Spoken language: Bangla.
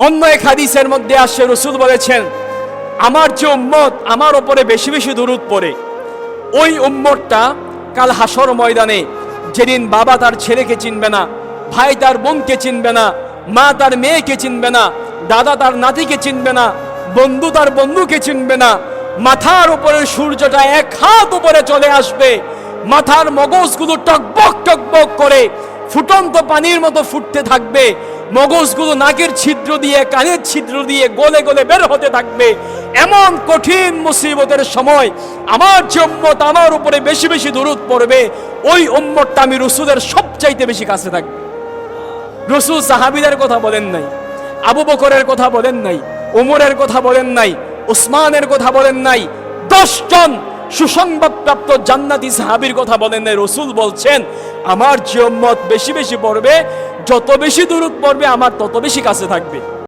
অন্য এক হাদিসের মধ্যে আসে, রাসূল বলেছেন, আমার যে উম্মত আমার উপরে বেশি বেশি দুরূদ পড়ে, ওই উম্মতটা কাল হাসর ময়দানে, যেদিন বাবা তার ছেলেকে চিনবে না, ভাই তার বোনকে চিনবে না, মা তার মেয়েকে চিনবে না, দাদা তার নাতিকে চিনবে না, বন্ধু তার বন্ধুকে চিনবে না, মাথার উপরে সূর্যটা 1 হাত উপরে চলে আসবে, মাথার মগজগুলো টকবক টকবক করে ফুটন্ত পানির মতো ফুটতে থাকবে, মগজগুলো নাকের ছিদ্র দিয়ে কানের ছিদ্র দিয়ে গলে গলে বের হতে থাকবে। এমন কঠিন মুসিবতের সময় আমার যে উম্মত আমার উপরে বেশি বেশি দুরূদ পড়বে, ওই উম্মতটা আমি রাসূলের সবচাইতে বেশি কাছে থাকবে। রাসূল সাহাবীদের কথা বলেন নাই, আবু বকরের কথা বলেন নাই, ওমরের কথা বলেন নাই, উসমানের কথা বলেন নাই, 10 জন সুসংবাদপ্রাপ্ত জান্নাতি সাহাবীর কথা বলেন নাই। রাসূল বলছেন, আমার যে উম্মত বেশি বেশি পড়বে, যত বেশি দুরূদ পড়বে আমার তত বেশি কাছে থাকবে।